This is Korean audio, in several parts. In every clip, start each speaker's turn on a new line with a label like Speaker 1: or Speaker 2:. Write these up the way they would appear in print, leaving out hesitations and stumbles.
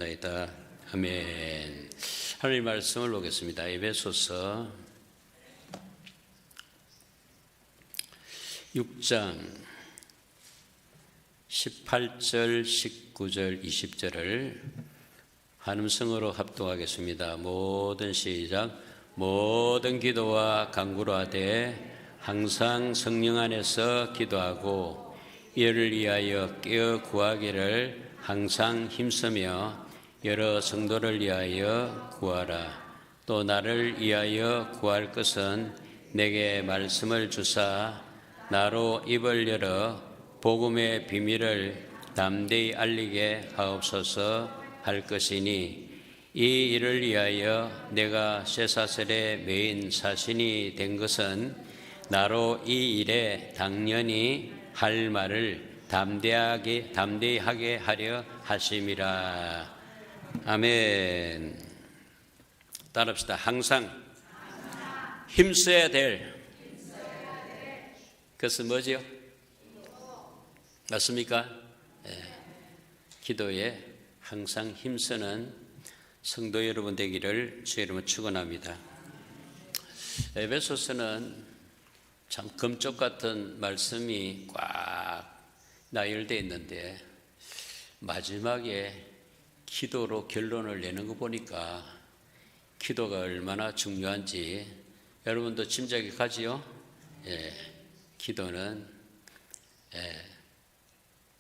Speaker 1: 나이다. 아멘. 하나님 말씀을 보겠습니다. 에베소서 6장 18절, 19절, 20절을 한음성으로 합독하겠습니다. 모든 시작. 모든 기도와 간구로 하되 항상 성령 안에서 기도하고 이를 위하여 깨어 구하기를 항상 힘쓰며 여러 성도를 위하여 구하라. 또 나를 위하여 구할 것은 내게 말씀을 주사 나로 입을 열어 복음의 비밀을 담대히 알리게 하옵소서 할 것이니 이 일을 위하여 내가 쇠사슬에 매인 사신이 된 것은 나로 이 일에 당연히 할 말을 담대히 하게 하려 하심이라. 아멘. 따라합시다. 항상 힘써야 될 그것은 뭐지요? 맞습니까? 기도에 항상 힘쓰는 성도 여러분 되기를 주의 이름으로 축원합니다. 에베소서는 참 금쪽 같은 말씀이 꽉 나열되어 있는데 마지막에 기도로 결론을 내는 거 보니까 기도가 얼마나 중요한지 여러분도 짐작이 가지요? 기도는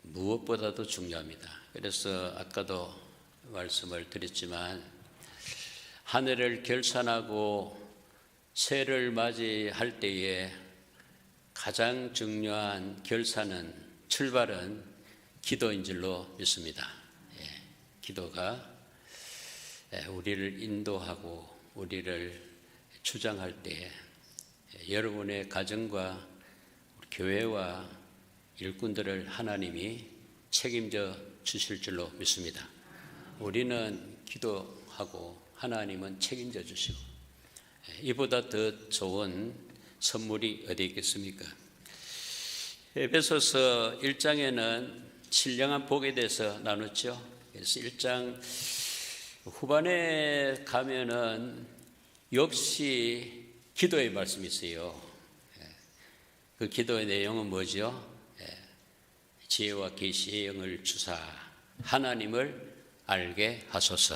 Speaker 1: 무엇보다도 중요합니다. 그래서 아까도 말씀을 드렸지만 한 해를 결산하고 새해를 맞이할 때에 가장 중요한 결산은 출발은 기도인 줄로 믿습니다. 기도가 우리를 인도하고 우리를 주장할 때 여러분의 가정과 교회와 일꾼들을 하나님이 책임져 주실 줄로 믿습니다. 우리는 기도하고 하나님은 책임져 주시고 이보다 더 좋은 선물이 어디 있겠습니까? 에베소서 1장에는 신령한 복에 대해서 나눴죠. 그래서 1장 후반에 가면은 역시 기도의 말씀이 있어요. 그 기도의 내용은 뭐죠? 지혜와 계시의 영을 주사 하나님을 알게 하소서.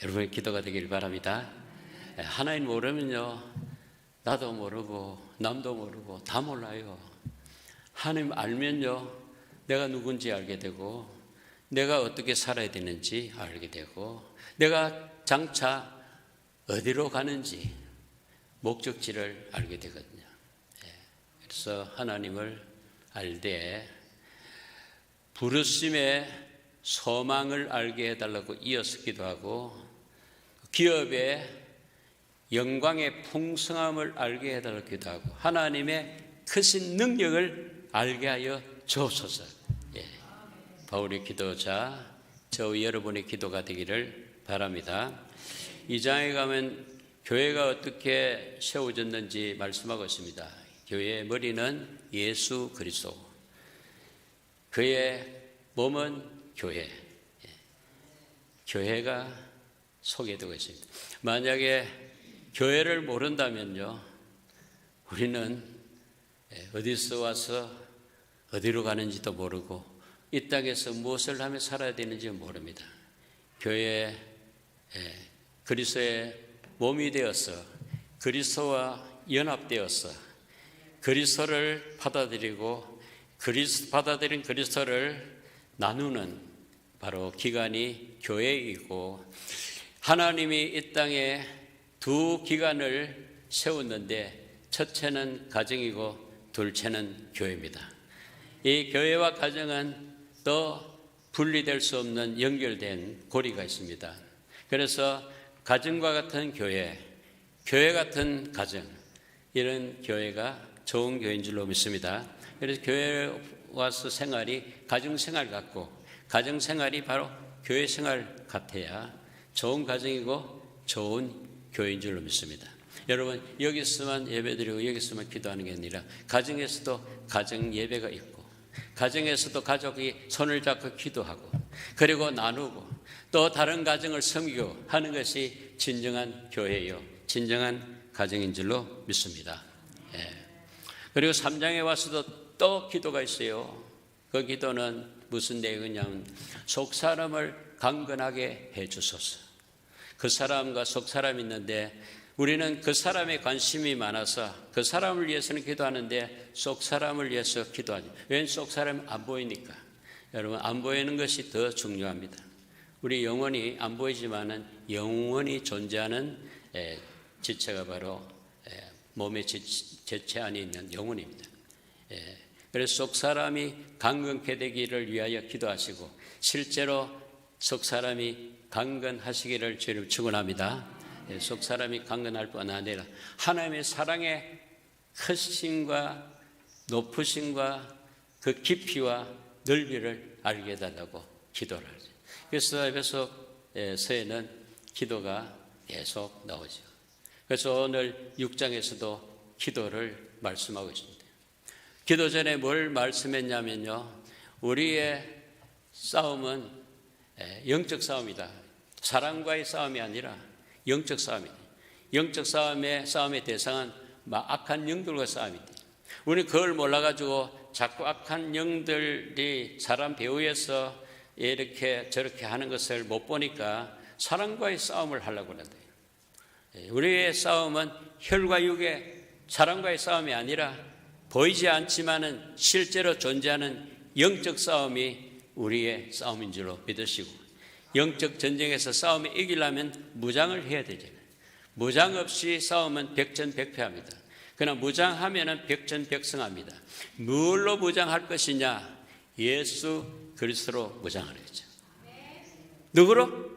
Speaker 1: 여러분의 기도가 되길 바랍니다. 하나님 모르면요, 나도 모르고 남도 모르고 다 몰라요. 하나님 알면요, 내가 누군지 알게 되고 내가 어떻게 살아야 되는지 알게 되고 내가 장차 어디로 가는지 목적지를 알게 되거든요. 그래서 하나님을 알되 부르심의 소망을 알게 해달라고 이어서 기도하고 기업의 영광의 풍성함을 알게 해달라고 기도하고 하나님의 크신 능력을 알게 하여 주옵소서. 바울의 기도자 저와 여러분의 기도가 되기를 바랍니다. 이 장에 가면 교회가 어떻게 세워졌는지 말씀하고 있습니다. 교회의 머리는 예수 그리스도, 그의 몸은 교회, 교회가 소개되고 있습니다. 만약에 교회를 모른다면요, 우리는 어디서 와서 어디로 가는지도 모르고 이 땅에서 무엇을 하며 살아야 되는지 모릅니다. 교회에 그리스도의 몸이 되어서 그리스도와 연합되어서 그리스도를 받아들이고 받아들인 그리스도를 나누는 바로 기관이 교회이고 하나님이 이 땅에 두 기관을 세웠는데 첫째는 가정이고 둘째는 교회입니다. 이 교회와 가정은 또 분리될 수 없는 연결된 고리가 있습니다. 그래서 가정과 같은 교회, 교회 같은 가정, 이런 교회가 좋은 교회인 줄로 믿습니다. 그래서 교회에 와서 생활이 가정생활 같고 가정생활이 바로 교회생활 같아야 좋은 가정이고 좋은 교회인 줄로 믿습니다. 여러분, 여기서만 예배드리고 여기서만 기도하는 게 아니라 가정에서도 가정 예배가 있고 가정에서도 가족이 손을 잡고 기도하고 그리고 나누고 또 다른 가정을 섬기고 하는 것이 진정한 교회요, 진정한 가정인 줄로 믿습니다. 그리고 3장에 와서도 또 기도가 있어요. 그 기도는 무슨 내용이냐면 속 사람을 강건하게 해 주소서. 그 사람과 속 사람이 있는데 우리는 그 사람에 관심이 많아서 그 사람을 위해서는 기도하는데 속 사람을 위해서 기도하죠. 왜냐하면 속 사람이 안 보이니까. 여러분, 안 보이는 것이 더 중요합니다. 우리 영혼이 안 보이지만은 영원히 존재하는 지체가 바로 몸의 지체 안에 있는 영혼입니다. 그래서 속 사람이 강건케 되기를 위하여 기도하시고 실제로 속 사람이 강건하시기를 주님 축원합니다. 속 사람이 강건할 뿐 아니라 하나님의 사랑의 크심과 높으심과 그 깊이와 넓이를 알게 해달라고 기도를 하죠. 그래서 에베소서에는 기도가 계속 나오죠. 그래서 오늘 6장에서도 기도를 말씀하고 있습니다. 기도 전에 뭘 말씀했냐면요, 우리의 싸움은 영적 싸움이다. 사랑과의 싸움이 아니라 영적 싸움이다. 영적 싸움의 대상은 악한 영들과 싸움이다. 우리는 그걸 몰라가지고 자꾸 악한 영들이 사람 배후에서 이렇게 저렇게 하는 것을 못 보니까 사랑과의 싸움을 하려고 하는데, 우리의 싸움은 혈과 육의 사랑과의 싸움이 아니라 보이지 않지만은 실제로 존재하는 영적 싸움이 우리의 싸움인 줄로 믿으시고, 영적 전쟁에서 싸움에 이기려면 무장을 해야 되잖아요. 무장 없이 싸움은 백전백패합니다. 그러나 무장하면은 백전백승합니다. 무엇로 무장할 것이냐? 예수 그리스도로 무장하는 거죠. 누구로?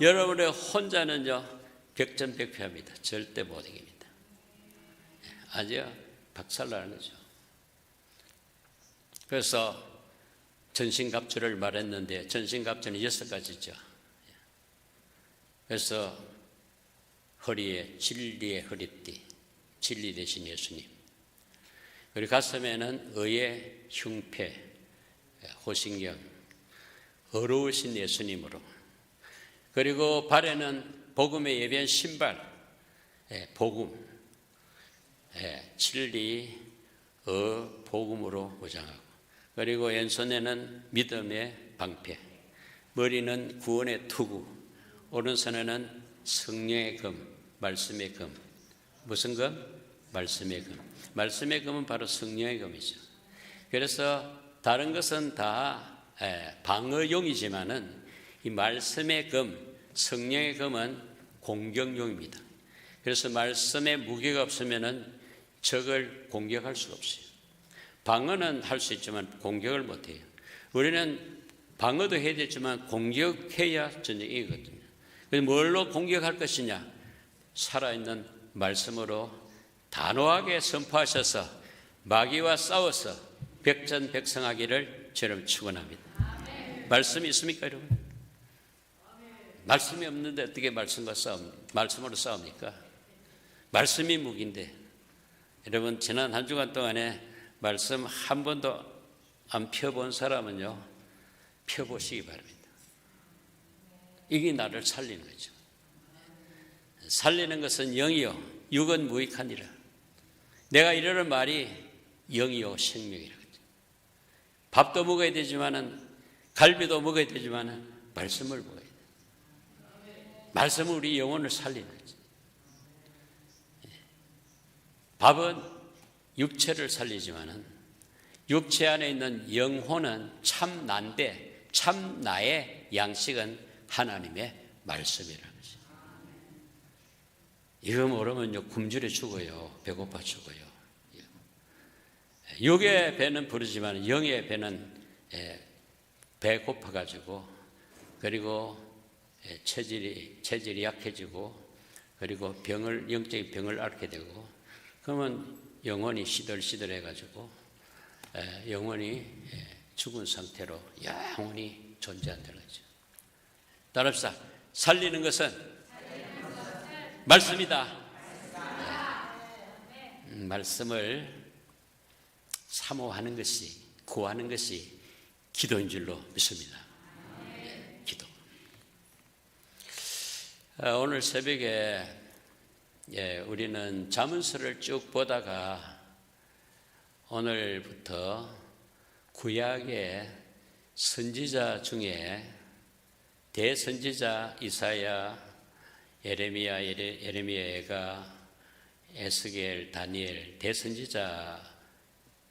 Speaker 1: 여러분의 혼자는요 백전백패합니다. 절대 못 이깁니다. 아주 박살나는 거죠. 그래서 전신갑주를 말했는데 전신갑주는 6가지죠. 그래서 허리에 진리의 허리띠, 진리 대신 예수님. 그리고 가슴에는 의의 흉패, 호신경, 어려우신 예수님으로. 그리고 발에는 복음에 예비한 신발, 복음, 진리, 복음으로 무장하고. 그리고 왼손에는 믿음의 방패, 머리는 구원의 투구, 오른손에는 성령의 금, 말씀의 금. 무슨 금? 말씀의 금. 말씀의 금은 바로 성령의 금이죠. 그래서 다른 것은 다 방어용이지만은 이 말씀의 금, 성령의 금은 공격용입니다. 그래서 말씀에 무게가 없으면은 적을 공격할 수가 없어요. 방어는 할 수 있지만 공격을 못해요. 우리는 방어도 해야 되지만 공격해야 전쟁이 이거든요. 그래서 뭘로 공격할 것이냐? 살아있는 말씀으로 단호하게 선포하셔서 마귀와 싸워서 백전백승하기를 저는 축원합니다. 말씀이 있습니까, 여러분? 말씀이 없는데 어떻게 말씀으로 싸웁니까? 말씀이 무기인데. 여러분, 지난 한 주간 동안에 말씀 한 번도 안 펴본 사람은요, 펴보시기 바랍니다. 이게 나를 살리는 거죠. 살리는 것은 영이요, 육은 무익하니라. 내가 이러는 말이 영이요 생명이라. 밥도 먹어야 되지만은, 갈비도 먹어야 되지만은 말씀을 먹어야 돼. 말씀은 우리 영혼을 살리는 거죠. 밥은 육체를 살리지만은 육체 안에 있는 영혼은 참 난데 참 나의 양식은 하나님의 말씀이라는 거죠. 이거 모르면요 굶주려 죽어요. 배고파 죽어요. 육의 배는 부르지만 영의 배는 배고파가지고 그리고 체질이 약해지고 그리고 영적인 병을 앓게 되고 그러면 영혼이 시들시들해가지고 영혼이 죽은 상태로 영원히 존재한다는 거죠. 따라합시다. 살리는 것은 말씀이다. 말씀을 사모하는 것이, 구하는 것이 기도인 줄로 믿습니다. 기도. 오늘 새벽에 우리는 잠언서를 쭉 보다가 오늘부터 구약의 선지자 중에 대선지자 이사야, 예레미야가, 에스겔, 다니엘, 대선지자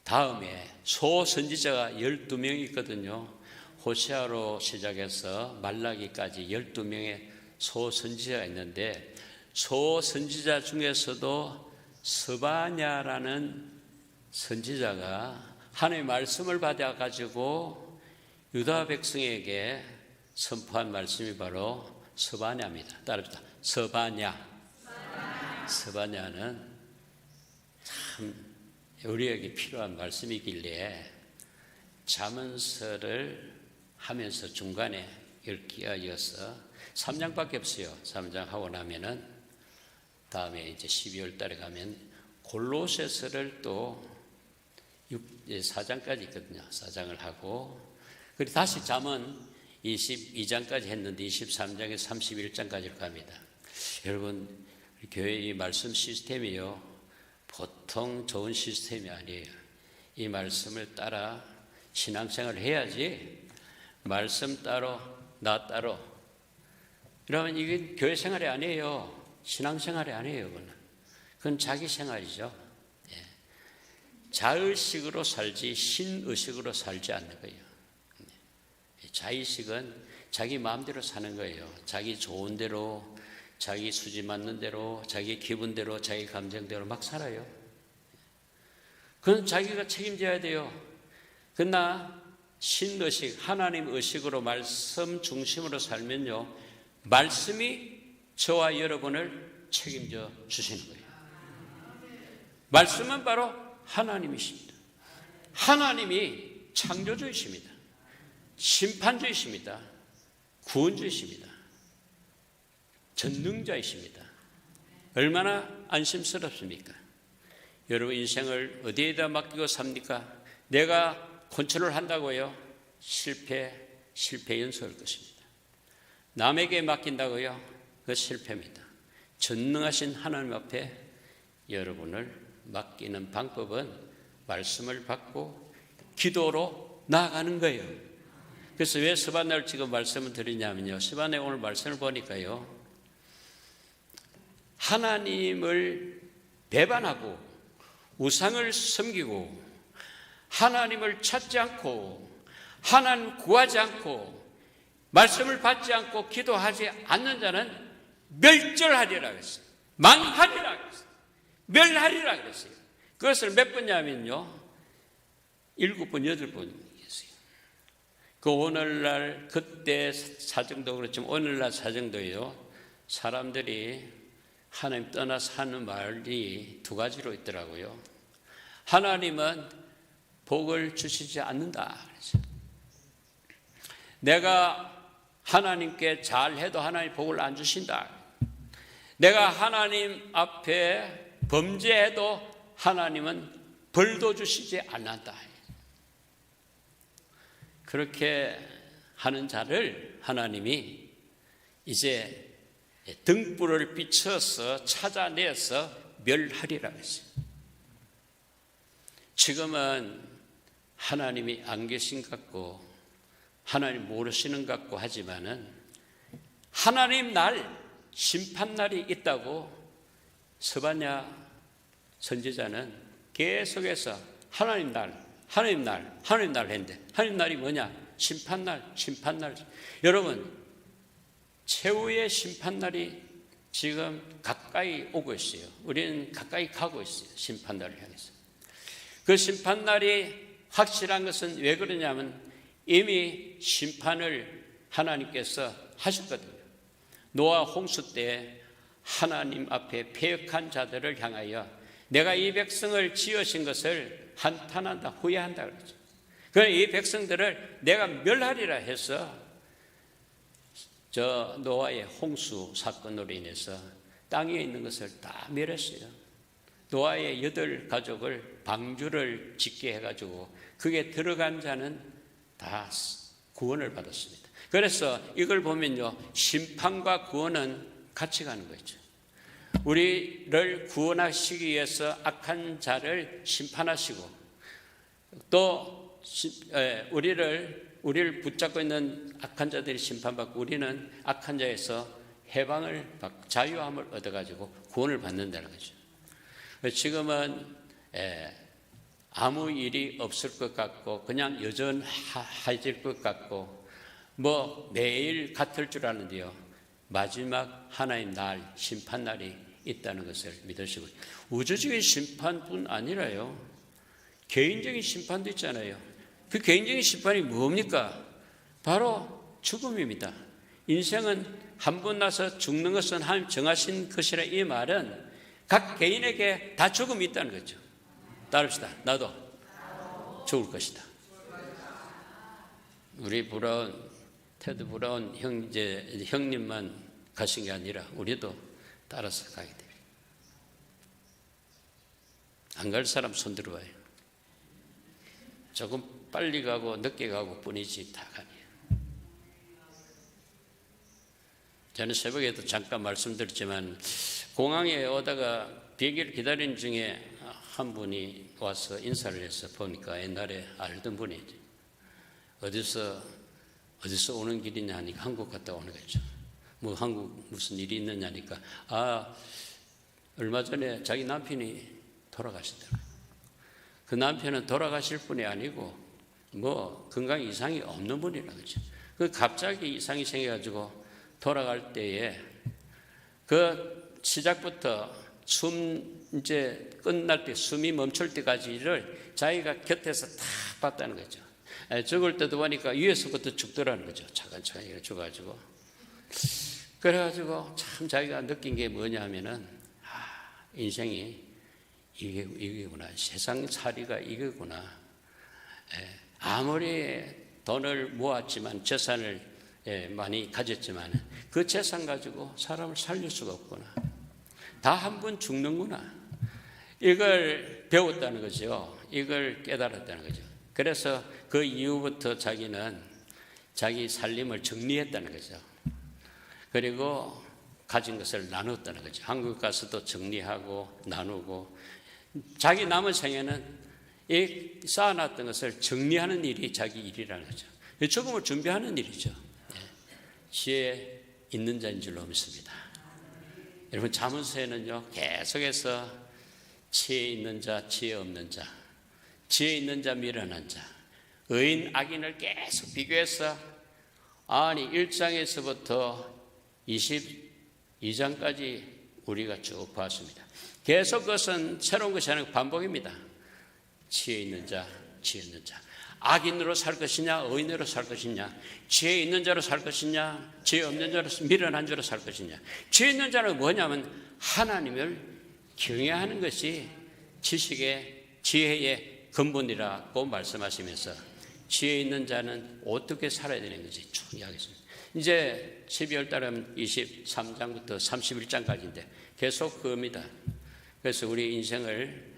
Speaker 1: 다음에 소선지자가 12명이 있거든요. 호세아로 시작해서 말라기까지 12명의 소선지자가 있는데, 소선지자 중에서도 스바냐라는 선지자가 하나님의 말씀을 받아가지고 유다 백성에게 선포한 말씀이 바로 스바냐입니다. 따라합시다. 스바냐는 참 우리에게 필요한 말씀이길래 잠언서를 하면서 중간에 읽기가 이어서 3장밖에 없어요. 3장 하고 나면은 다음에 이제 12월 달에 가면 골로새서를 또 4장까지 있거든요. 4장을 하고, 그리고 다시 잠언 22장까지 했는데 23장에서 31장까지 갑니다. 여러분, 교회의 말씀 시스템이요, 보통 좋은 시스템이 아니에요. 이 말씀을 따라 신앙생활을 해야지, 말씀 따로 나 따로 이러면 이게 교회 생활이 아니에요. 신앙생활이 아니에요. 그건 자기 생활이죠. 자의식으로 살지 신의식으로 살지 않는 거예요. 자의식은 자기 마음대로 사는 거예요. 자기 좋은 대로, 자기 수지 맞는 대로, 자기 기분대로, 자기 감정대로 막 살아요. 그건 자기가 책임져야 돼요. 그러나 신의식, 하나님 의식으로 말씀 중심으로 살면요, 말씀이 저와 여러분을 책임져 주시는 거예요. 말씀은 바로 하나님이십니다. 하나님이 창조주이십니다. 심판주이십니다. 구원주이십니다. 전능자이십니다. 얼마나 안심스럽습니까? 여러분 인생을 어디에다 맡기고 삽니까? 내가 컨트롤 한다고요? 실패 연속일 것입니다. 남에게 맡긴다고요? 그건 실패입니다. 전능하신 하나님 앞에 여러분을 맡기는 방법은 말씀을 받고 기도로 나아가는 거예요. 그래서 왜 스바냐를 지금 말씀을 드리냐면요, 스바냐 오늘 말씀을 보니까요, 하나님을 배반하고 우상을 섬기고 하나님을 찾지 않고 하나님 구하지 않고 말씀을 받지 않고 기도하지 않는 자는 멸절하리라 그랬어요. 망하리라 그랬어요. 멸하리라 그랬어요. 그것을 몇 번냐면요, 7번, 8번 얘기했어요. 그 오늘날, 그때 사정도 그렇지만 오늘날 사정도요, 사람들이 하나님 떠나서 하는 말이 두 가지로 있더라고요. 하나님은 복을 주시지 않는다 그랬어요. 내가 하나님께 잘해도 하나님 복을 안 주신다. 내가 하나님 앞에 범죄해도 하나님은 벌도 주시지 않는다. 그렇게 하는 자를 하나님이 이제 등불을 비춰서 찾아내서 멸하리라 했어요. 지금은 하나님이 안 계신 것 같고 하나님 모르시는 것 같고 하지만은 하나님 날, 심판날이 있다고 스바냐 선지자는 계속해서 하나님 날 했는데, 하나님 날이 뭐냐? 심판날. 여러분, 최후의 심판날이 지금 가까이 오고 있어요. 우리는 가까이 가고 있어요. 심판날을 향해서. 그 심판날이 확실한 것은 왜 그러냐면 이미 심판을 하나님께서 하셨거든요. 노아 홍수 때 하나님 앞에 패역한 자들을 향하여 내가 이 백성을 지으신 것을 한탄한다, 후회한다 그러죠. 그래서 이 백성들을 내가 멸하리라 해서 저 노아의 홍수 사건으로 인해서 땅에 있는 것을 다 멸했어요. 노아의 8가족을 방주를 짓게 해가지고 그게 들어간 자는 다 구원을 받았습니다. 그래서 이걸 보면요, 심판과 구원은 같이 가는 거죠. 우리를 구원하시기 위해서 악한 자를 심판하시고, 또 우리를 붙잡고 있는 악한 자들이 심판받고, 우리는 악한 자에서 해방을 받고 자유함을 얻어가지고 구원을 받는다는 거죠. 지금은 아무 일이 없을 것 같고 그냥 여전해질 것 같고 매일 같을 줄 아는데요, 마지막 하나의 날, 심판날이 있다는 것을 믿으시고, 우주적인 심판뿐 아니라요, 개인적인 심판도 있잖아요. 그 개인적인 심판이 뭡니까? 바로 죽음입니다. 인생은 한 번 나서 죽는 것은 하나님 정하신 것이라, 이 말은 각 개인에게 다 죽음이 있다는 거죠. 따릅시다. 나도 죽을 것이다. 우리 테드 브라운 형님만 가신 게 아니라 우리도 따라서 가게 돼요. 안 갈 사람 손 들어봐요. 조금 빨리 가고 늦게 가고 뿐이지 다 가네요. 저는 새벽에도 잠깐 말씀드렸지만, 공항에 오다가 비행기를 기다리는 중에 한 분이 와서 인사를 해서 보니까 옛날에 알던 분이지. 어디서 오는 길이냐 하니까 한국 갔다 오는 거죠. 한국 무슨 일이 있느냐니까, 얼마 전에 자기 남편이 돌아가시더라고요. 그 남편은 돌아가실 분이 아니고 건강 이상이 없는 분이라는 거죠. 갑자기 이상이 생겨가지고 돌아갈 때에 그 시작부터 이제 끝날 때, 숨이 멈출 때까지를 자기가 곁에서 다 봤다는 거죠. 죽을 때도 보니까 위에서부터 죽더라는 거죠. 차근차근 죽어가지고. 그래가지고 참 자기가 느낀 게 뭐냐면은, 인생이 이게구나. 세상살이가 이거구나. 아무리 돈을 모았지만, 재산을 많이 가졌지만 그 재산 가지고 사람을 살릴 수가 없구나. 다 한 번 죽는구나. 이걸 배웠다는 거죠. 이걸 깨달았다는 거죠. 그래서 그 이후부터 자기는 자기 살림을 정리했다는 거죠. 그리고 가진 것을 나눴다는 거죠. 한국 가서도 정리하고 나누고, 자기 남은 생에는 이 쌓아놨던 것을 정리하는 일이 자기 일이라는 거죠. 죽음을 준비하는 일이죠. 지혜 있는 자인 줄로 믿습니다. 여러분, 잠언서에는요, 계속해서 지혜 있는 자, 지혜 없는 자, 지혜 있는 자, 미련한 자, 의인, 악인을 계속 비교해서 1장에서부터 22장까지 우리가 쭉 봤습니다. 계속 그것은 새로운 것이 아니고 반복입니다. 지혜 있는 자, 지혜 없는 자. 악인으로 살 것이냐, 의인으로 살 것이냐, 지혜 있는 자로 살 것이냐, 지혜 없는 자로, 미련한 자로 살 것이냐. 지혜 있는 자는 뭐냐면 하나님을 경외하는 것이 지식의, 지혜의 근본이라고 말씀하시면서, 지혜 있는 자는 어떻게 살아야 되는 것이 중요하겠습니다. 이제 12월 달은 23장부터 31장까지인데 계속 그겁니다. 그래서 우리 인생을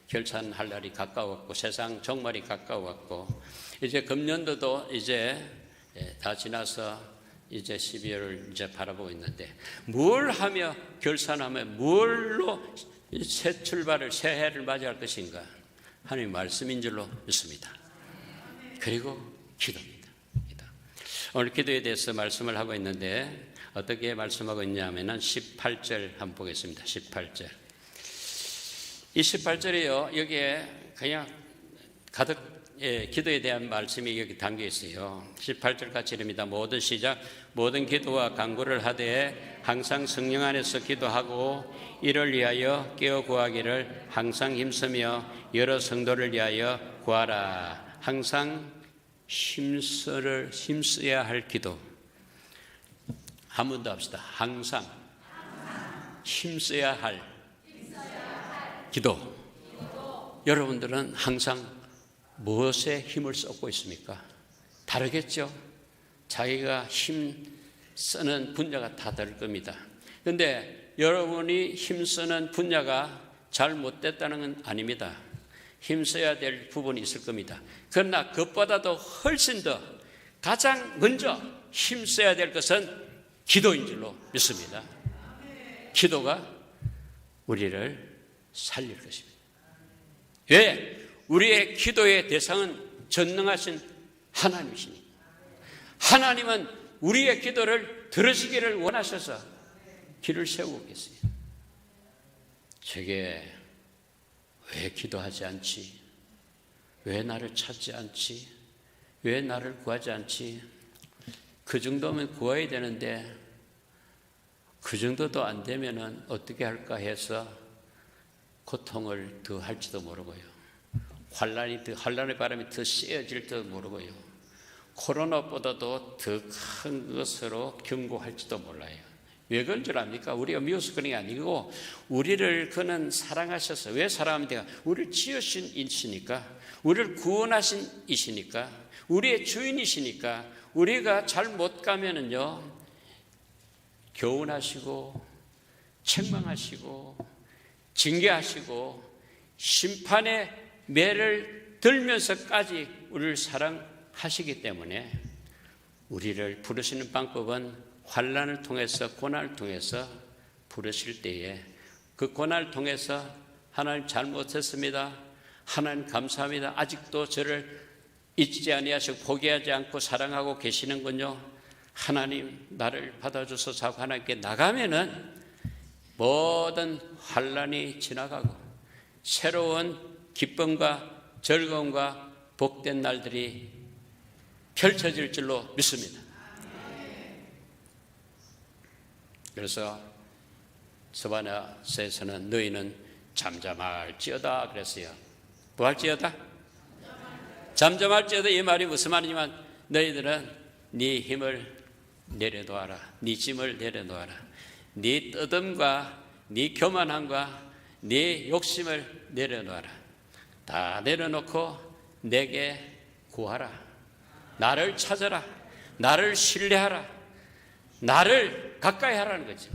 Speaker 1: 결산할 날이 가까웠고, 세상 종말이 가까웠고, 이제 금년도도 이제 다 지나서 이제 12월을 이제 바라보고 있는데, 뭘 하며 결산하며 뭘로 새 출발을, 새 해를 맞이할 것인가? 하나님 말씀인 줄로 믿습니다. 그리고 기도입니다. 오늘 기도에 대해서 말씀을 하고 있는데, 어떻게 말씀하고 있냐면은 18절 한번 보겠습니다. 18절. 이 18절이요, 여기에 그냥 가득 기도에 대한 말씀이 여기 담겨 있어요. 18절 같이 읽습니다. 모든 기도와 간구를 하되 항상 성령 안에서 기도하고 이를 위하여 깨어 구하기를 항상 힘쓰며 여러 성도를 위하여 구하라. 항상 힘써야 할 기도. 한 번 더 합시다. 항상 힘써야 할 기도. 여러분들은 항상 무엇에 힘을 쏟고 있습니까? 다르겠죠? 자기가 힘 쓰는 분야가 다 다를 겁니다. 그런데 여러분이 힘쓰는 분야가 잘못됐다는 건 아닙니다. 힘써야 될 부분이 있을 겁니다. 그러나 그것보다도 훨씬 더 가장 먼저 힘써야 될 것은 기도인 줄로 믿습니다. 기도가 우리를 살릴 것입니다. 왜? 우리의 기도의 대상은 전능하신 하나님이시니, 하나님은 우리의 기도를 들으시기를 원하셔서 길을 세우고 계세요. 제게 왜 기도하지 않지? 왜 나를 찾지 않지? 왜 나를 구하지 않지? 그 정도면 구해야 되는데 그 정도도 안 되면은 어떻게 할까 해서 고통을 더 할지도 모르고요. 환란의 바람이 더 씌어질지도 모르고요. 코로나보다도 더 큰 것으로 경고할지도 몰라요. 왜 그런 줄 압니까? 우리가 미워서 그런 게 아니고 우리를 그는 사랑하셔서, 왜 사랑합니까? 우리를 지으신 이시니까, 우리를 구원하신 이시니까, 우리의 주인이시니까, 우리가 잘 못 가면은요 교훈하시고 책망하시고 징계하시고 심판의 매를 들면서까지 우리를 사랑하시기 때문에 우리를 부르시는 방법은 환난을 통해서, 고난을 통해서 부르실 때에 그 고난을 통해서 하나님 잘못했습니다, 하나님 감사합니다, 아직도 저를 잊지 아니하시고 포기하지 않고 사랑하고 계시는군요, 하나님 나를 받아주소서 하고 하나님께 나가면은 모든 환난이 지나가고 새로운 기쁨과 즐거움과 복된 날들이 펼쳐질 줄로 믿습니다. 그래서 스바냐서에서는 너희는 잠잠할지어다 그랬어요. 뭐 할지어다? 잠잠할지어다. 이 말이 무슨 말이냐면 너희들은 네 힘을 내려놓아라, 네 짐을 내려놓아라, 네 떠듬과 네 교만함과 네 욕심을 내려놓아라. 다 내려놓고 내게 구하라, 나를 찾아라, 나를 신뢰하라, 나를 가까이 하라는 거죠.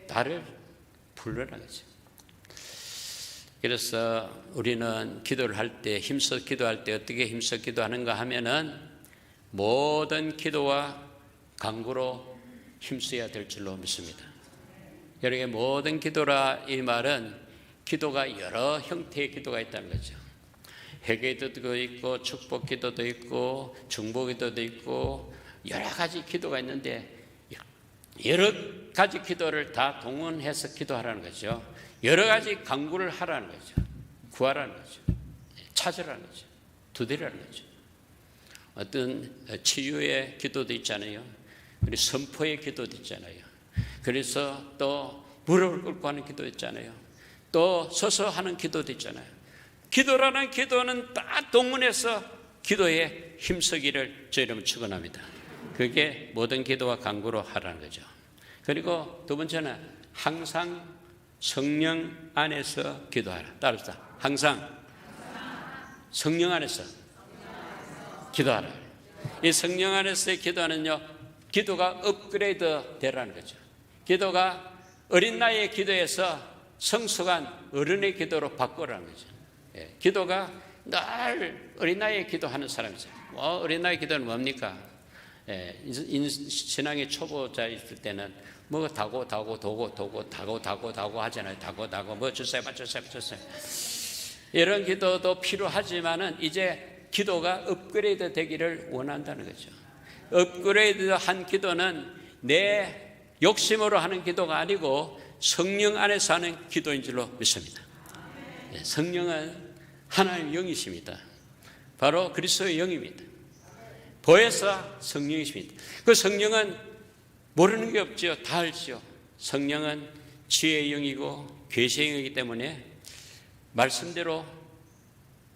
Speaker 1: 나를 부르라는 거죠. 그래서 우리는 기도를 할 때, 힘써 기도할 때 어떻게 힘써 기도하는가 하면은 모든 기도와 간구로 힘써야 될 줄로 믿습니다. 여러분의 모든 기도라 이 말은 기도가 여러 형태의 기도가 있다는 거죠. 회개기도도 있고 축복기도도 있고 중보기도도 있고 여러 가지 기도가 있는데 여러 가지 기도를 다 동원해서 기도하라는 거죠. 여러 가지 간구를 하라는 거죠. 구하라는 거죠. 찾으라는 거죠. 두드리라는 거죠. 어떤 치유의 기도도 있잖아요. 그리고 선포의 기도도 있잖아요. 그래서 또 무릎을 꿇고 하는 기도 있잖아요. 또 서서 하는 기도도 있잖아요. 기도라는 기도는 다 동원해서 기도에 힘쓰기를 저희는 축원합니다. 그게 모든 기도와 간구로 하라는 거죠. 그리고 두 번째는 항상 성령 안에서 기도하라. 따라합시다. 항상 성령 안에서 기도하라. 이 성령 안에서의 기도는요, 기도가 업그레이드 되라는 거죠. 기도가 어린 나이의 기도에서 성숙한 어른의 기도로 바꾸라는 거죠. 예, 기도가 늘 어린 나이에 기도하는 사람이죠. 어린 나이 기도는 뭡니까? 예, 신앙의 초보자 있을 때는 뭐 다고 하잖아요. 다고 뭐 주세요. 이런 기도도 필요하지만은 이제 기도가 업그레이드 되기를 원한다는 거죠. 업그레이드한 기도는 내 욕심으로 하는 기도가 아니고 성령 안에서 하는 기도인 줄로 믿습니다. 성령은 하나님의 영이십니다. 바로 그리스도의 영입니다. 보혜사 성령이십니다. 그 성령은 모르는 게 없죠. 다 알죠. 성령은 지혜의 영이고 계시의 영이기 때문에 말씀대로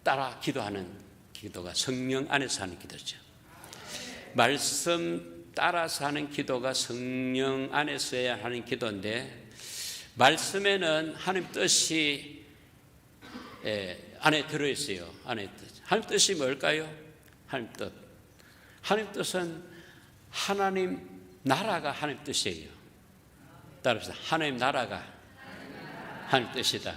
Speaker 1: 따라 기도하는 기도가 성령 안에서 하는 기도죠. 말씀 따라서 하는 기도가 성령 안에서 해야 하는 기도인데, 말씀에는 하나님 뜻이 안에 들어있어요. 하나님 뜻이 뭘까요? 하나님 뜻. 하나님 뜻은 하나님 나라가 하나님 뜻이에요. 따라합시다. 하나님 나라가 하나님 뜻이다.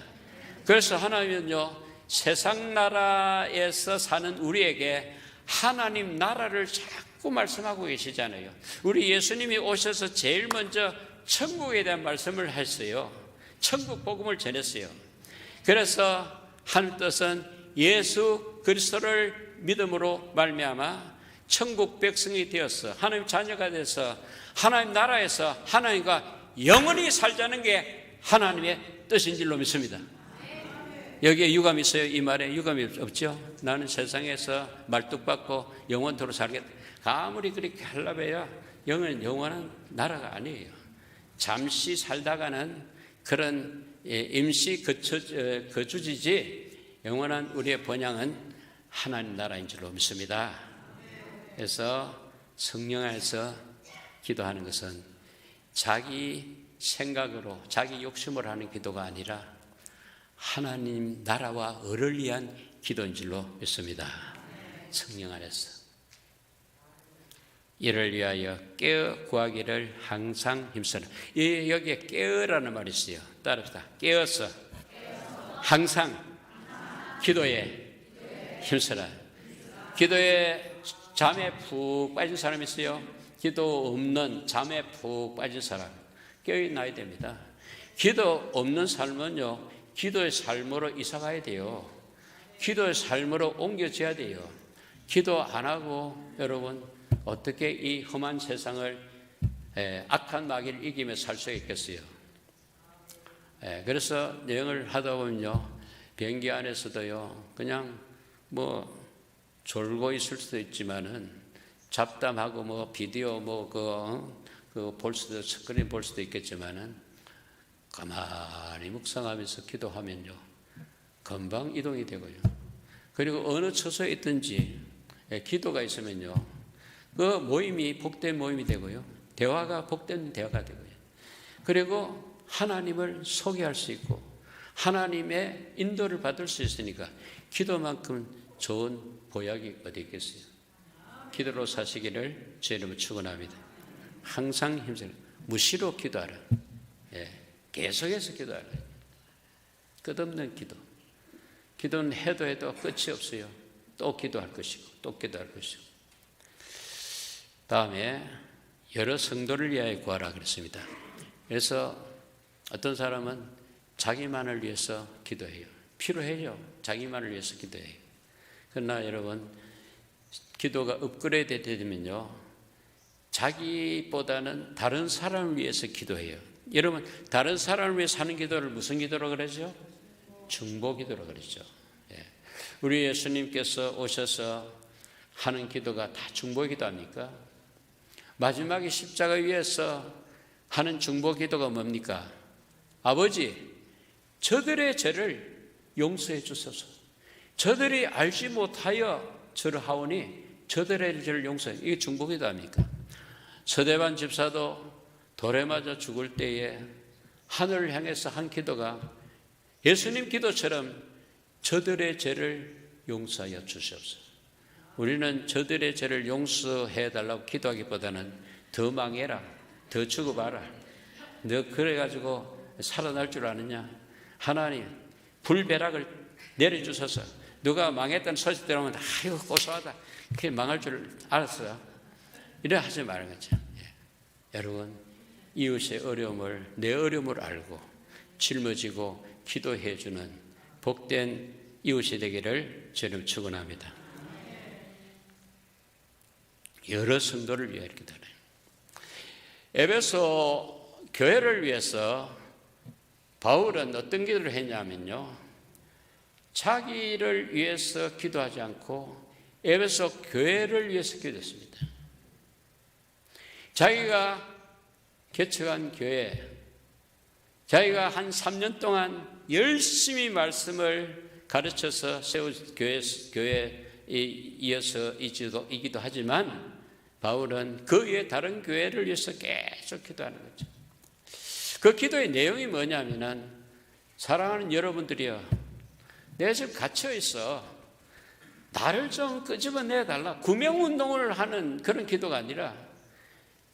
Speaker 1: 그래서 하나님은요, 세상 나라에서 사는 우리에게 하나님 나라를 자꾸 말씀하고 계시잖아요. 우리 예수님이 오셔서 제일 먼저 천국에 대한 말씀을 했어요. 천국 복음을 전했어요. 그래서 하늘 뜻은 예수 그리스도를 믿음으로 말미암아 천국 백성이 되어서 하나님 자녀가 돼서 하나님 나라에서 하나님과 영원히 살자는 게 하나님의 뜻인 줄로 믿습니다. 여기에 유감이 있어요? 이 말에 유감이 없죠? 나는 세상에서 말뚝박고 영원토록 살겠다. 아무리 그렇게 하려면 영원한 나라가 아니에요. 잠시 살다가는 그런 임시 거주지지 영원한 우리의 번향은 하나님 나라인 줄로 믿습니다. 그래서 성령 안에서 기도하는 것은 자기 생각으로 자기 욕심으로 하는 기도가 아니라 하나님 나라와 을을 위한 기도인 줄로 믿습니다. 성령 안에서 이를 위하여 깨어 구하기를 항상 힘쓰라. 여기에 깨어라는 말이 있어요. 따라합시다. 깨어서 항상 기도에 힘쓰라. 기도에 잠에 푹 빠진 사람이 있어요. 기도 없는 잠에 푹 빠진 사람 깨어있나야 됩니다. 기도 없는 삶은요, 기도의 삶으로 이사가야 돼요. 기도의 삶으로 옮겨져야 돼요. 기도 안 하고 여러분 어떻게 이 험한 세상을 악한 마귀를 이기며 살 수 있겠어요? 그래서 여행을 하다 보면요, 비행기 안에서도요, 그냥 뭐 졸고 있을 수도 있지만은 잡담하고 뭐 비디오 볼 수도 스크린 볼 수도 있겠지만은 가만히 묵상하면서 기도하면요, 금방 이동이 되고요. 그리고 어느 처소에 있든지 기도가 있으면요, 그 모임이 복된 모임이 되고요, 대화가 복된 대화가 되고요. 그리고 하나님을 소개할 수 있고 하나님의 인도를 받을 수 있으니까 기도만큼 좋은 보약이 어디 있겠어요? 기도로 사시기를 제 이름으로 축원합니다. 항상 힘쓰라. 무시로 기도하라. 계속해서 기도하라. 끝없는 기도. 기도는 해도 끝이 없어요. 또 기도할 것이고 또 기도할 것이고. 다음에 여러 성도를 위하여 구하라 그랬습니다. 그래서 어떤 사람은 자기만을 위해서 기도해요. 필요해요. 자기만을 위해서 기도해요. 그러나 여러분, 기도가 업그레이드 되면요, 자기보다는 다른 사람을 위해서 기도해요. 여러분, 다른 사람을 위해서 하는 기도를 무슨 기도로 그러죠? 중보 기도로 그러죠. 우리 예수님께서 오셔서 하는 기도가 다 중보 기도 아닙니까? 마지막에 십자가 위에서 하는 중보 기도가 뭡니까? 아버지, 저들의 죄를 용서해 주소서. 저들이 알지 못하여 저를 하오니 저들의 죄를 용서해. 이게 중보 기도 아닙니까? 서대반 집사도 돌에 맞아 죽을 때에 하늘을 향해서 한 기도가 예수님 기도처럼 저들의 죄를 용서하여 주시옵소서. 우리는 저들의 죄를 용서해 달라고 기도하기보다는 더 망해라, 더 죽어봐라, 너 그래가지고 살아날 줄 아느냐, 하나님 불벼락을 내려주셔서 누가 망했다는 소식 들으면 아이고 고소하다, 그게 망할 줄 알았어요. 이래 하지 말는 거죠. 여러분, 이웃의 어려움을, 내 어려움을 알고 짊어지고 기도해 주는 복된 이웃이 되기를 저는 축원합니다. 여러 성도를 위해 기도해요. 에베소 교회를 위해서 바울은 어떤 기도를 했냐면요, 자기를 위해서 기도하지 않고 에베소 교회를 위해서 기도했습니다. 자기가 개척한 교회, 자기가 한 3년 동안 열심히 말씀을 가르쳐서 세운 교회에 이어서 이기도 하지만 바울은 그 외에 다른 교회를 위해서 계속 기도하는 거죠. 그 기도의 내용이 뭐냐면은, 사랑하는 여러분들이요, 내가 지금 갇혀있어, 나를 좀 끄집어내달라, 구명운동을 하는 그런 기도가 아니라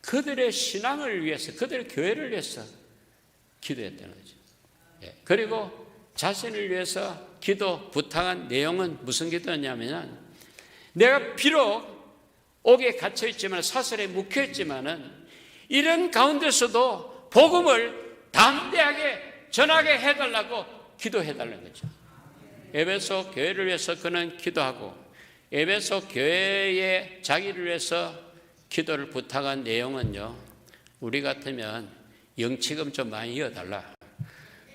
Speaker 1: 그들의 신앙을 위해서, 그들의 교회를 위해서 기도했다는 거죠. 그리고 자신을 위해서 기도 부탁한 내용은 무슨 기도였냐면, 내가 비록 옥에 갇혀 있지만, 사슬에 묶여 있지만은 이런 가운데서도 복음을 담대하게 전하게 해달라고 기도해달라는 거죠. 에베소 교회를 위해서 그는 기도하고, 에베소 교회의 자기를 위해서 기도를 부탁한 내용은요, 우리 같으면 영치금 좀 많이 이어달라,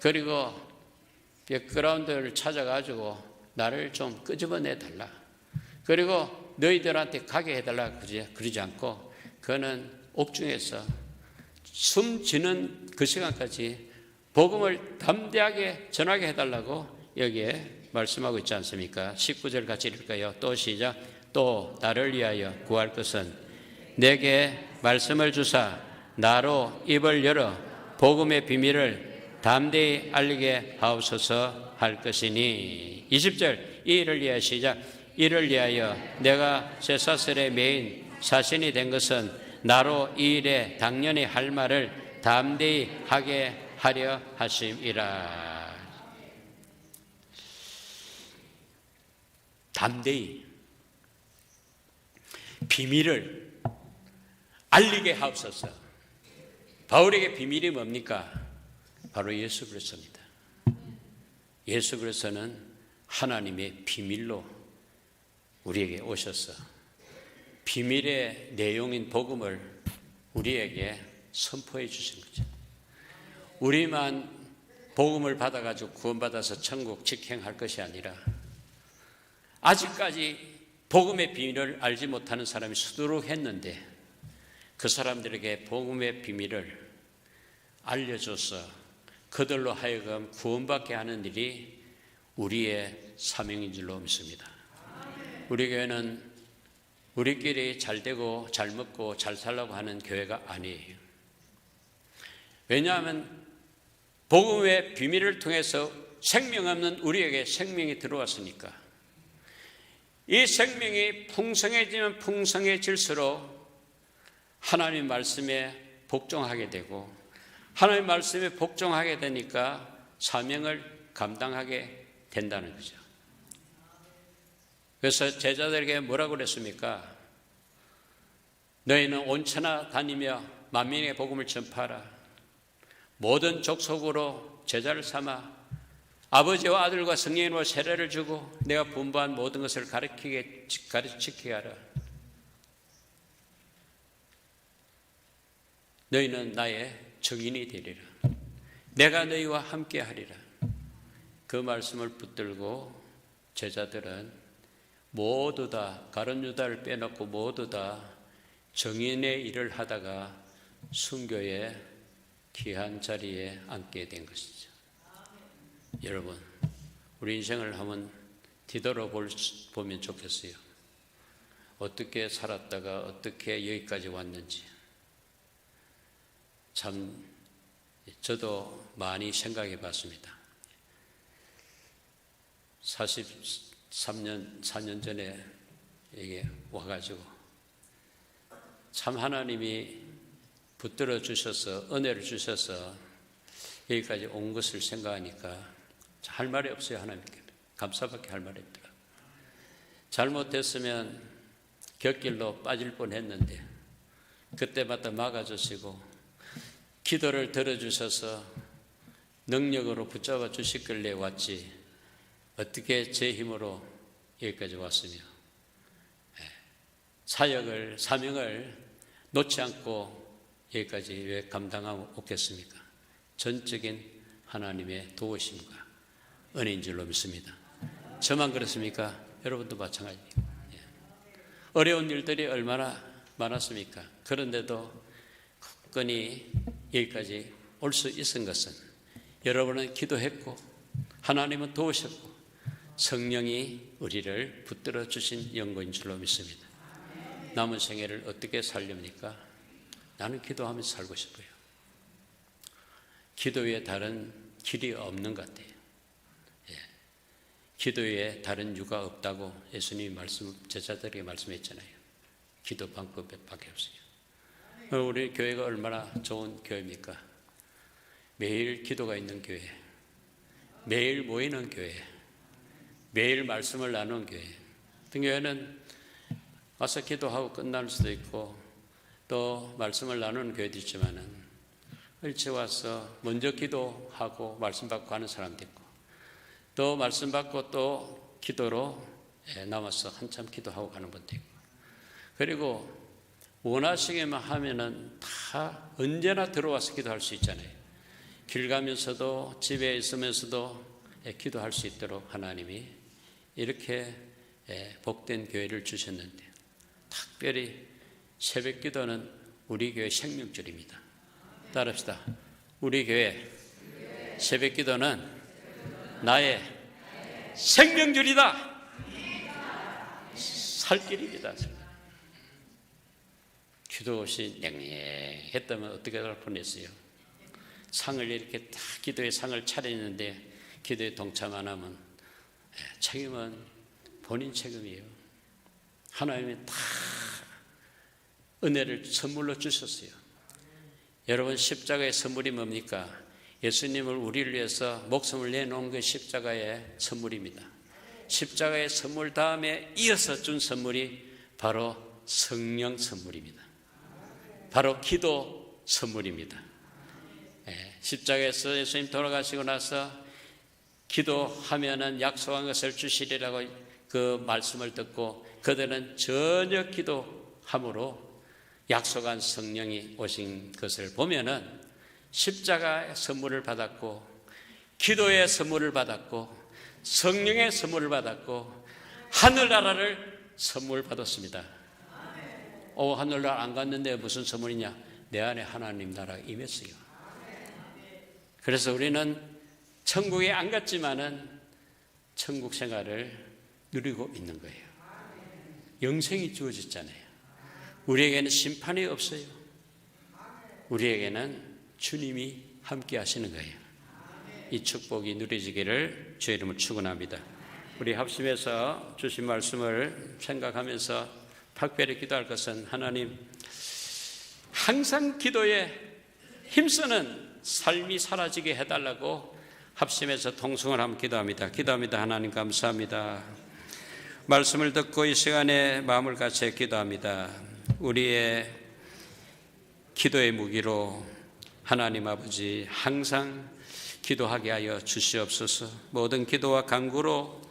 Speaker 1: 그리고 백그라운드를 찾아가지고 나를 좀 끄집어내달라, 그리고 너희들한테 가게 해달라 그러지 않고, 그는 옥중에서 숨 지는 그 시간까지 복음을 담대하게 전하게 해달라고 여기에 말씀하고 있지 않습니까? 19절 같이 읽을까요? 또 시작. 또 나를 위하여 구할 것은 내게 말씀을 주사 나로 입을 열어 복음의 비밀을 담대히 알리게 하옵소서 할 것이니. 20절. 이 일을 위하여 시작. 이를 위하여 내가 쇠사슬에 매인 사신이 된 것은 나로 이 일에 당연히 할 말을 담대히 하게 하려 하심이라. 담대히 비밀을 알리게 하옵소서. 바울에게 비밀이 뭡니까? 바로 예수 그리스도입니다. 예수 그리스도는 하나님의 비밀로 우리에게 오셔서 비밀의 내용인 복음을 우리에게 선포해 주신 거죠. 우리만 복음을 받아가지고 구원받아서 천국 직행할 것이 아니라, 아직까지 복음의 비밀을 알지 못하는 사람이 수두룩했는데 그 사람들에게 복음의 비밀을 알려줘서 그들로 하여금 구원받게 하는 일이 우리의 사명인 줄로 믿습니다. 우리 교회는 우리끼리 잘 되고 잘 먹고 잘 살라고 하는 교회가 아니에요. 왜냐하면 복음의 비밀을 통해서 생명 없는 우리에게 생명이 들어왔으니까. 이 생명이 풍성해지면 풍성해질수록 하나님 말씀에 복종하게 되고, 하나님 말씀에 복종하게 되니까 사명을 감당하게 된다는 거죠. 그래서 제자들에게 뭐라고 그랬습니까? 너희는 온 천하 다니며 만민에게 복음을 전파하라. 모든 족속으로 제자를 삼아 아버지와 아들과 성령으로 세례를 주고 내가 분부한 모든 것을 가르치게 하라. 너희는 나의 증인이 되리라. 내가 너희와 함께 하리라. 그 말씀을 붙들고 제자들은 모두 다, 가룟 유다를 빼놓고 모두 다 정인의 일을 하다가 순교의 귀한 자리에 앉게 된 것이죠. 여러분, 우리 인생을 한번 뒤돌아보면 좋겠어요. 어떻게 살았다가 어떻게 여기까지 왔는지. 참 저도 많이 생각해 봤습니다. 4년 전에 이게 와가지고 참 하나님이 붙들어 주셔서 은혜를 주셔서 여기까지 온 것을 생각하니까 할 말이 없어요. 하나님께 감사밖에 할 말이 없더라. 잘못했으면 곁길로 빠질 뻔했는데 그때마다 막아주시고 기도를 들어주셔서 능력으로 붙잡아 주시길래 왔지, 어떻게 제 힘으로 여기까지 왔으며 사명을 놓지 않고 여기까지 왜 감당하고 오겠습니까? 전적인 하나님의 도우심과 은혜인 줄로 믿습니다. 저만 그렇습니까? 여러분도 마찬가지예요. 어려운 일들이 얼마나 많았습니까? 그런데도 굳건히 여기까지 올 수 있은 것은 여러분은 기도했고 하나님은 도우셨고 성령이 우리를 붙들어 주신 연고인 줄로 믿습니다. 남은 생애를 어떻게 살렵니까? 나는 기도하면서 살고 싶어요. 기도 외에 다른 길이 없는 것 같아요. 기도 외에 다른 유가 없다고 예수님이 제자들에게 말씀했잖아요. 기도 방법밖에 없어요. 우리 교회가 얼마나 좋은 교회입니까? 매일 기도가 있는 교회, 매일 모이는 교회, 매일 말씀을 나누는 교회. 어떤 교회는 와서 기도하고 끝날 수도 있고 또 말씀을 나누는 교회도 있지만은 일찍 와서 먼저 기도하고 말씀 받고 하는 사람도 있고 또 말씀 받고 또 기도로 남아서 한참 기도하고 가는 분도 있고 그리고 원하시게만 하면은 다 언제나 들어와서 기도할 수 있잖아요. 길 가면서도 집에 있으면서도 기도할 수 있도록 하나님이 이렇게 복된 교회를 주셨는데 특별히 새벽 기도는 우리 교회 생명줄입니다. 따라합시다. 우리 교회 새벽 기도는 나의 생명줄이다. 살길입니다. 기도 없이 냉랭했다면 어떻게 할 뻔했어요. 상을 이렇게 딱 기도의 상을 차리는데 기도에 동참 안 하면 책임은 본인 책임이에요. 하나님이 다 은혜를 선물로 주셨어요. 여러분 십자가의 선물이 뭡니까? 예수님을 우리를 위해서 목숨을 내놓은 그 십자가의 선물입니다. 십자가의 선물 다음에 이어서 준 선물이 바로 성령 선물입니다. 바로 기도 선물입니다. 십자가에서 예수님 돌아가시고 나서 기도하면은 약속한 것을 주시리라고 그 말씀을 듣고 그들은 전혀 기도함으로 약속한 성령이 오신 것을 보면은 십자가의 선물을 받았고 기도의 선물을 받았고 성령의 선물을 받았고 하늘나라를 선물 받았습니다. 하늘나라 안 갔는데 무슨 선물이냐? 내 안에 하나님 나라가 임했어요. 그래서 우리는 천국에 안 갔지만은 천국 생활을 누리고 있는 거예요. 영생이 주어졌잖아요. 우리에게는 심판이 없어요. 우리에게는 주님이 함께 하시는 거예요. 이 축복이 누려지기를 주의 이름으로 축원합니다. 우리 합심해서 주신 말씀을 생각하면서 특별히 기도할 것은 하나님 항상 기도에 힘쓰는 삶이 사라지게 해달라고 합심해서 통성을 한번 기도합니다. 하나님 감사합니다. 말씀을 듣고 이 시간에 마음을 같이 기도합니다. 우리의 기도의 무기로 하나님 아버지 항상 기도하게 하여 주시옵소서. 모든 기도와 간구로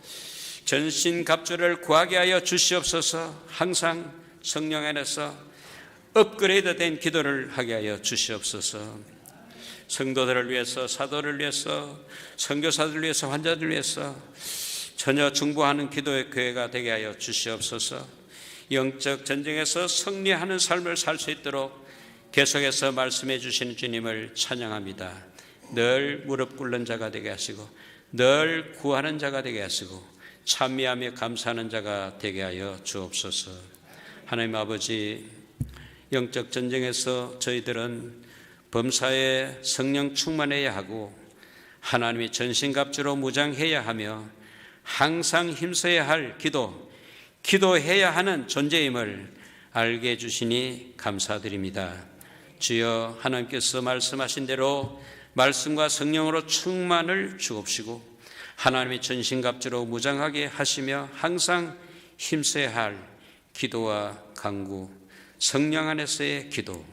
Speaker 1: 전신갑주를 구하게 하여 주시옵소서. 항상 성령 안에서 업그레이드된 기도를 하게 하여 주시옵소서. 성도들을 위해서, 사도를 위해서, 선교사들을 위해서, 환자들을 위해서 전혀 중보하는 기도의 교회가 되게 하여 주시옵소서. 영적 전쟁에서 승리하는 삶을 살 수 있도록 계속해서 말씀해 주시는 주님을 찬양합니다. 늘 무릎 꿇는 자가 되게 하시고 늘 구하는 자가 되게 하시고 찬미하며 감사하는 자가 되게 하여 주옵소서. 하나님 아버지, 영적 전쟁에서 저희들은 범사에 성령 충만해야 하고 하나님의 전신갑주로 무장해야 하며 항상 힘써야 할 기도해야 하는 존재임을 알게 해주시니 감사드립니다. 주여, 하나님께서 말씀하신 대로 말씀과 성령으로 충만을 주옵시고 하나님의 전신갑주로 무장하게 하시며 항상 힘써야 할 기도와 간구, 성령 안에서의 기도,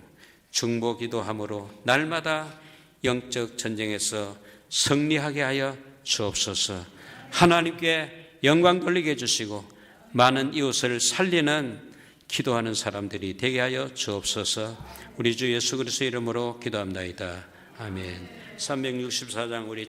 Speaker 1: 중보 기도함으로 날마다 영적 전쟁에서 승리하게 하여 주옵소서. 하나님께 영광 돌리게 해주시고 많은 이웃을 살리는 기도하는 사람들이 되게 하여 주옵소서. 우리 주 예수 그리스도의 이름으로 기도합나이다. 아멘. 364장 우리